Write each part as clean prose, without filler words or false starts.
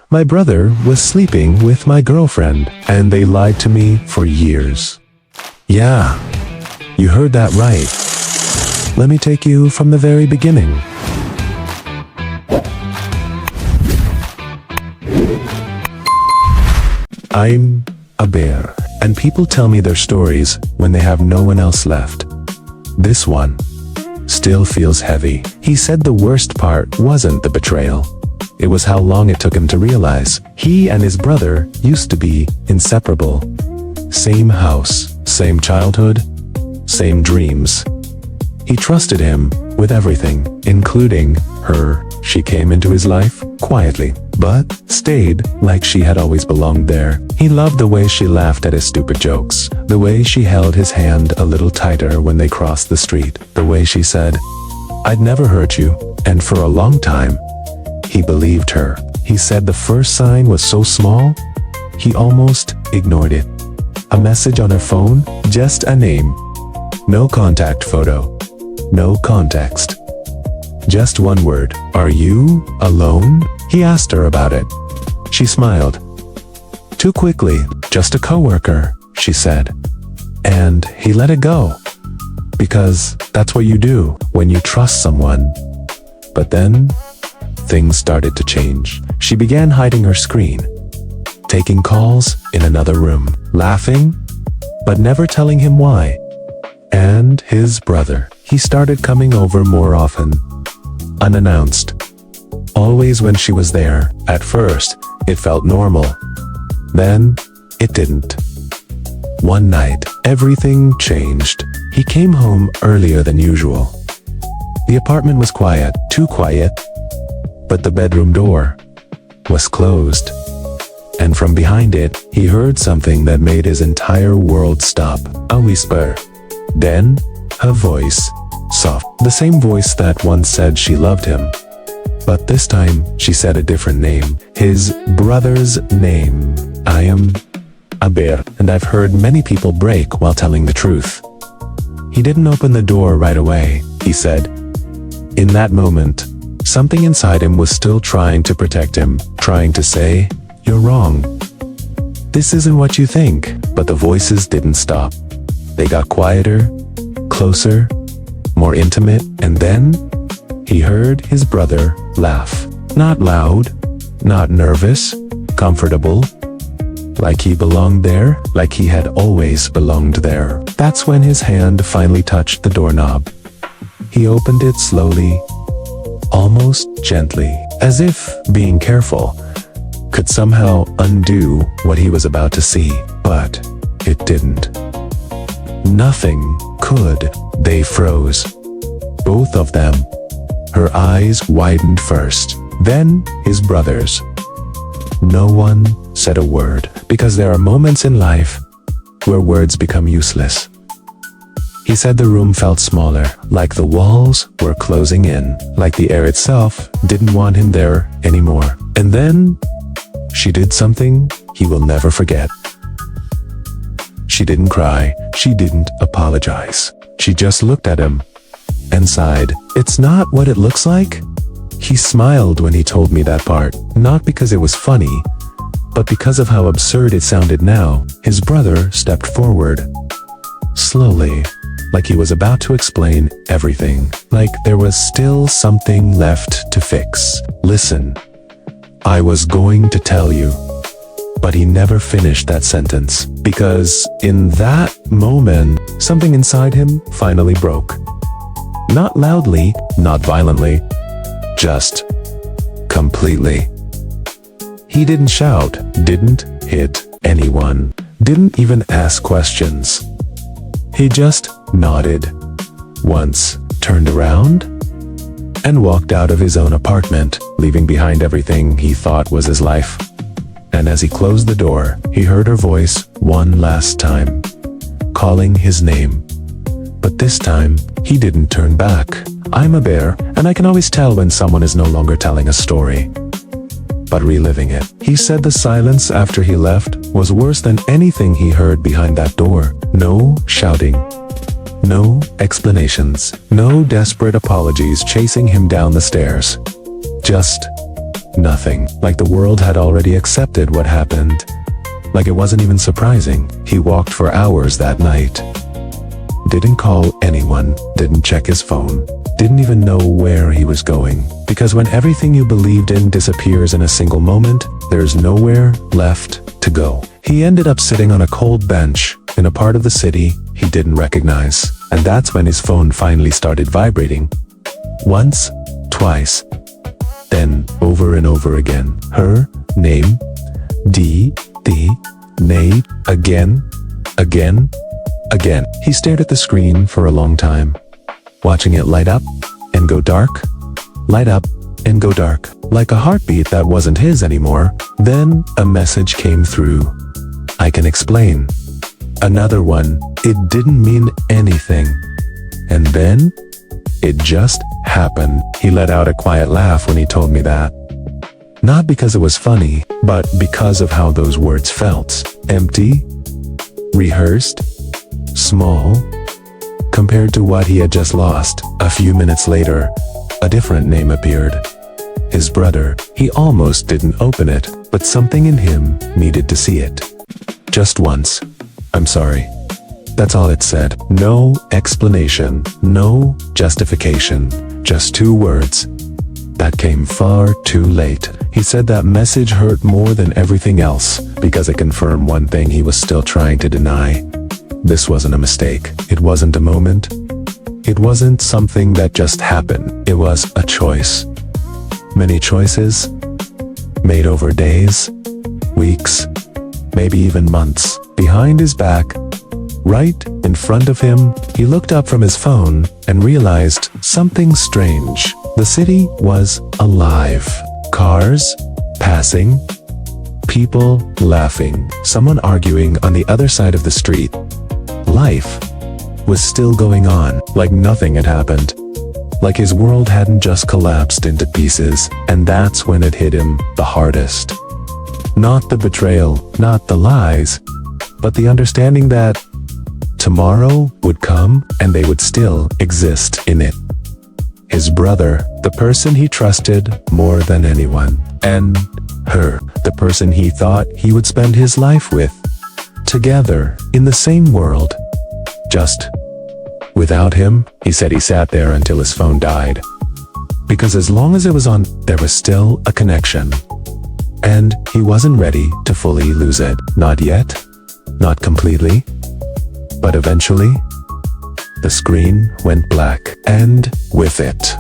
My brother was sleeping with my girlfriend, and they lied to me for years. Yeah, you heard that right. Let me take you from the very beginning. I'm a bear, and people tell me their stories when they have no one else left. This one still feels heavy. He said the worst part wasn't the betrayal. It was how long it took him to realize he and his brother used to be inseparable. Same house, same childhood, same dreams. He trusted him with everything, including her. She came into his life quietly, but stayed like she had always belonged there. He loved the way she laughed at his stupid jokes, the way she held his hand a little tighter when they crossed the street, the way she said, "I'd never hurt you," and for a long time, he believed her. He said the first sign was so small, he almost ignored it. A message on her phone, just a name. No contact photo, no context. Just one word, "Are you alone?" He asked her about it. She smiled. Too quickly, "Just a coworker," she said. And he let it go. Because that's what you do when you trust someone. But then, things started to change. She began hiding her screen, taking calls in another room, laughing, but never telling him why. And his brother, he started coming over more often, unannounced. Always when she was there. At first, it felt normal. Then, it didn't. One night, everything changed. He came home earlier than usual. The apartment was quiet, too quiet, but the bedroom door was closed. And from behind it, he heard something that made his entire world stop. A whisper. Then, her voice. Soft. The same voice that once said she loved him. But this time, she said a different name. His brother's name. I am a bear, and I've heard many people break while telling the truth. He didn't open the door right away, he said. In that moment, something inside him was still trying to protect him, trying to say, "You're wrong. This isn't what you think." But the voices didn't stop. They got quieter, closer, more intimate, and then he heard his brother laugh. Not loud, not nervous, comfortable, like he belonged there, like he had always belonged there. That's when his hand finally touched the doorknob. He opened it slowly, almost gently, as if being careful could somehow undo what he was about to see, but it didn't. Nothing could. They froze. Both of them. Her eyes widened first, then his brother's. No one said a word, because there are moments in life where words become useless. He said the room felt smaller, like the walls were closing in, like the air itself didn't want him there anymore. And then, she did something he will never forget. She didn't cry, she didn't apologize. She just looked at him and sighed. "It's not what it looks like?" He smiled when he told me that part, not because it was funny, but because of how absurd it sounded now. His brother stepped forward, slowly, like he was about to explain everything, like there was still something left to fix. "Listen, I was going to tell you." But he never finished that sentence, because in that moment, something inside him finally broke. Not loudly, not violently, just completely. He didn't shout, didn't hit anyone, didn't even ask questions. He just nodded once, turned around, and walked out of his own apartment, leaving behind everything he thought was his life. And as he closed the door, he heard her voice one last time, calling his name. But this time, he didn't turn back. I'm a bear, and I can always tell when someone is no longer telling a story, but reliving it. He said the silence after he left was worse than anything he heard behind that door. No shouting, no explanations, no desperate apologies chasing him down the stairs. Just nothing. Like the world had already accepted what happened. Like it wasn't even surprising. He walked for hours that night. Didn't call anyone, didn't check his phone, didn't even know where he was going. Because when everything you believed in disappears in a single moment, there's nowhere left to go. He ended up sitting on a cold bench in a part of the city he didn't recognize. And that's when his phone finally started vibrating. Once, twice, then over and over again. Her name, name, again. He stared at the screen for a long time, watching it light up and go dark, light up and go dark, like a heartbeat that wasn't his anymore. Then a message came through. I can explain. Another one. It didn't mean anything. And then it just happened. He let out a quiet laugh when he told me that. Not because it was funny, but because of how those words felt. Empty, rehearsed, small, compared to what he had just lost. A few minutes later, a different name appeared. His brother. He almost didn't open it, but something in him needed to see it. Just once. I'm sorry. That's all it said. No explanation, no justification, just 2 words. That came far too late. He said that message hurt more than everything else, because it confirmed one thing he was still trying to deny. This wasn't a mistake. It wasn't a moment. It wasn't something that just happened. It was a choice. Many choices, made over days, weeks, maybe even months. Behind his back, right in front of him, he looked up from his phone and realized something strange. The city was alive. Cars passing, people laughing, someone arguing on the other side of the street. Life was still going on, like nothing had happened. Like his world hadn't just collapsed into pieces, and that's when it hit him the hardest. Not the betrayal, not the lies, but the understanding that tomorrow would come and they would still exist in it. His brother, the person he trusted more than anyone, and her, the person he thought he would spend his life with, together in the same world. Just without him. He said he sat there until his phone died. Because as long as it was on, there was still a connection. And he wasn't ready to fully lose it. Not yet. Not completely. But eventually, the screen went black, and with it,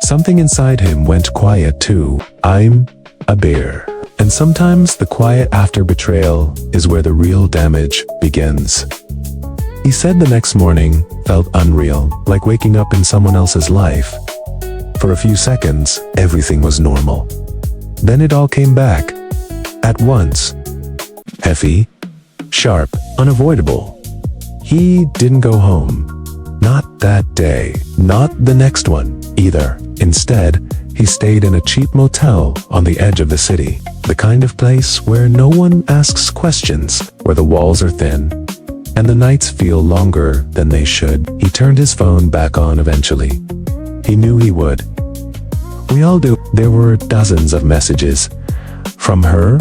something inside him went quiet too. I'm a bear. And sometimes the quiet after betrayal is where the real damage begins. He said the next morning felt unreal, like waking up in someone else's life. For a few seconds, everything was normal. Then it all came back. At once. Heavy, sharp, unavoidable. He didn't go home. Not that day. Not the next one, either. Instead, he stayed in a cheap motel on the edge of the city. The kind of place where no one asks questions, where the walls are thin, and the nights feel longer than they should. He turned his phone back on eventually. He knew he would. We all do. There were dozens of messages. From her,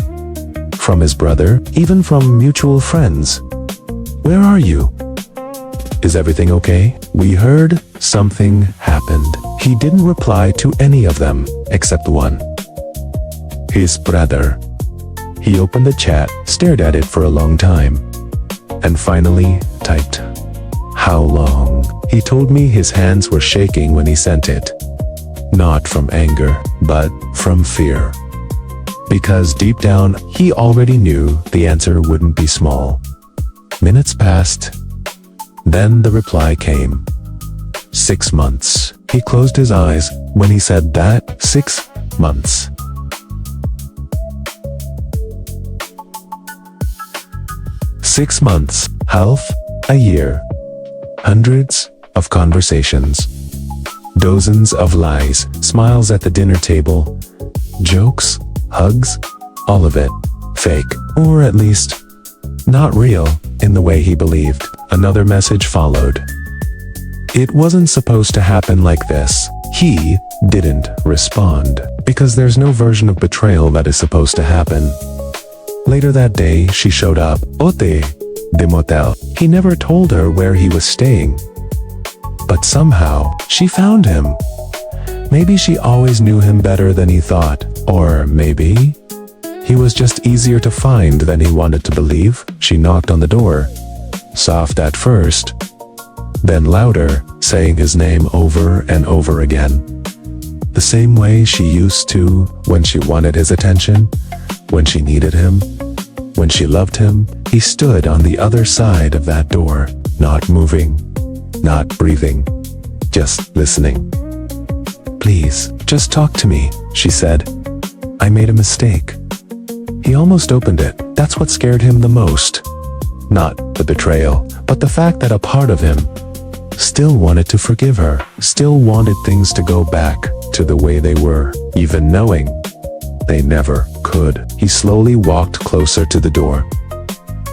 from his brother, even from mutual friends. Where are you? Is everything okay? We heard something happened. He didn't reply to any of them, except one. His brother. He opened the chat, stared at it for a long time, and finally typed, "How long?" He told me his hands were shaking when he sent it. Not from anger, but from fear. Because deep down, he already knew the answer wouldn't be small. Minutes passed. Then the reply came. 6 months. He closed his eyes when he said that. 6 months. 6 months. Half a year. Hundreds of conversations. Dozens of lies. Smiles at the dinner table. Jokes. Hugs. All of it. Fake. Or at least, not real in the way he believed. Another message followed. It wasn't supposed to happen like this. He didn't respond. because there's no version of betrayal that is supposed to happen. Later that day, she showed up, Ote, the motel. He never told her where he was staying. But somehow, she found him. Maybe she always knew him better than he thought. Or maybe he was just easier to find than he wanted to believe. She knocked on the door. Soft at first, then louder, saying his name over and over again. The same way she used to when she wanted his attention, when she needed him, when she loved him. He stood on the other side of that door, not moving, not breathing, just listening. Please, just talk to me, she said. I made a mistake. He almost opened it. That's what scared him the most. Not the betrayal, but the fact that a part of him still wanted to forgive her, still wanted things to go back to the way they were, even knowing they never could. He slowly walked closer to the door.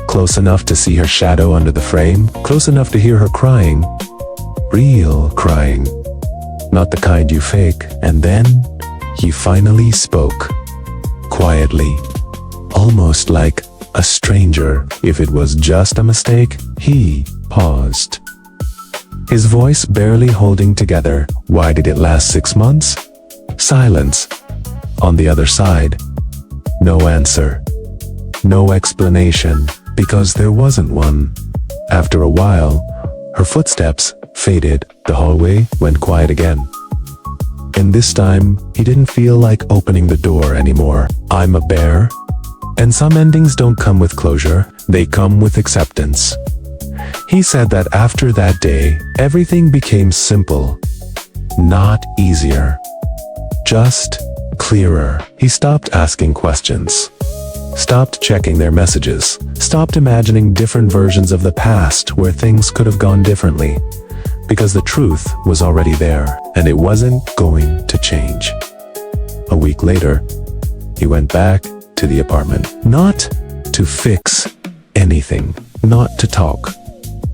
Close enough to see her shadow under the frame, close enough to hear her crying. Real crying. Not the kind you fake. And then he finally spoke. Quietly. Almost like a stranger. If it was just a mistake, he paused. His voice barely holding together. Why did it last 6 months? Silence. On the other side. No answer. No explanation. Because there wasn't one. After a while, her footsteps faded. The hallway went quiet again. And this time, he didn't feel like opening the door anymore. I'm a bear. And some endings don't come with closure, they come with acceptance. He said that after that day, everything became simple. Not easier. Just clearer. He stopped asking questions. Stopped checking their messages. Stopped imagining different versions of the past where things could have gone differently. Because the truth was already there, and it wasn't going to change. A week later, he went back to the apartment. Not to fix anything. Not to talk.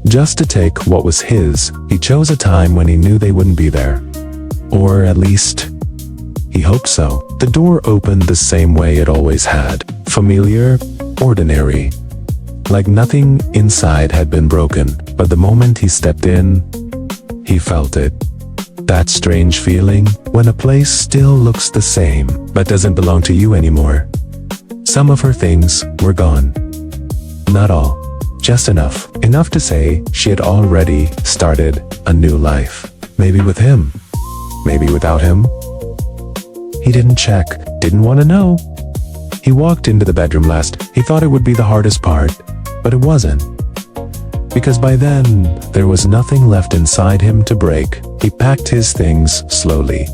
Just to take what was his. He chose a time when he knew they wouldn't be there. Or at least, he hoped so. The door opened the same way it always had. Familiar, ordinary. Like nothing inside had been broken. But the moment he stepped in, he felt it. That strange feeling when a place still looks the same, but doesn't belong to you anymore. Some of her things were gone. Not all. Just enough. Enough to say she had already started a new life. Maybe with him. Maybe without him. He didn't check. Didn't want to know. He walked into the bedroom last. He thought it would be the hardest part, but it wasn't. Because by then, there was nothing left inside him to break. He packed his things slowly.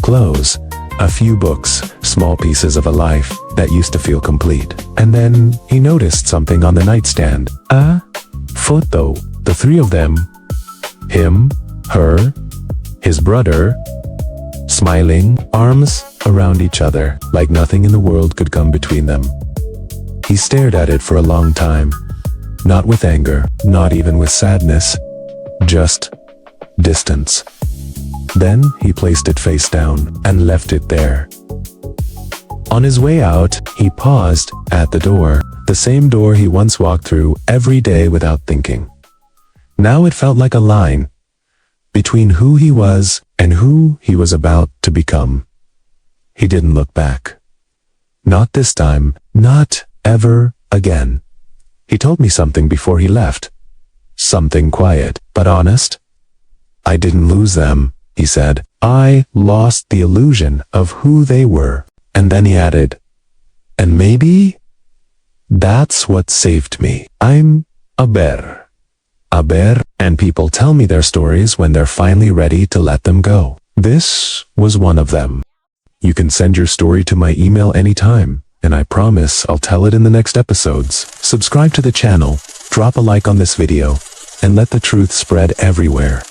Clothes, a few books, small pieces of a life that used to feel complete. And then he noticed something on the nightstand. A photo. The three of them. Him, her, his brother, smiling, arms around each other, like nothing in the world could come between them. He stared at it for a long time. Not with anger, not even with sadness. Just distance. Then he placed it face down and left it there. On his way out, he paused at the door, the same door he once walked through every day without thinking. Now it felt like a line between who he was and who he was about to become. He didn't look back. Not this time, not ever again. He told me something before he left. Something quiet, but honest. I didn't lose them, he said. I lost the illusion of who they were. And then he added, and maybe that's what saved me. I'm a bear. A bear, and people tell me their stories when they're finally ready to let them go. This was one of them. You can send your story to my email anytime, and I promise I'll tell it in the next episodes. Subscribe to the channel, drop a like on this video, and let the truth spread everywhere.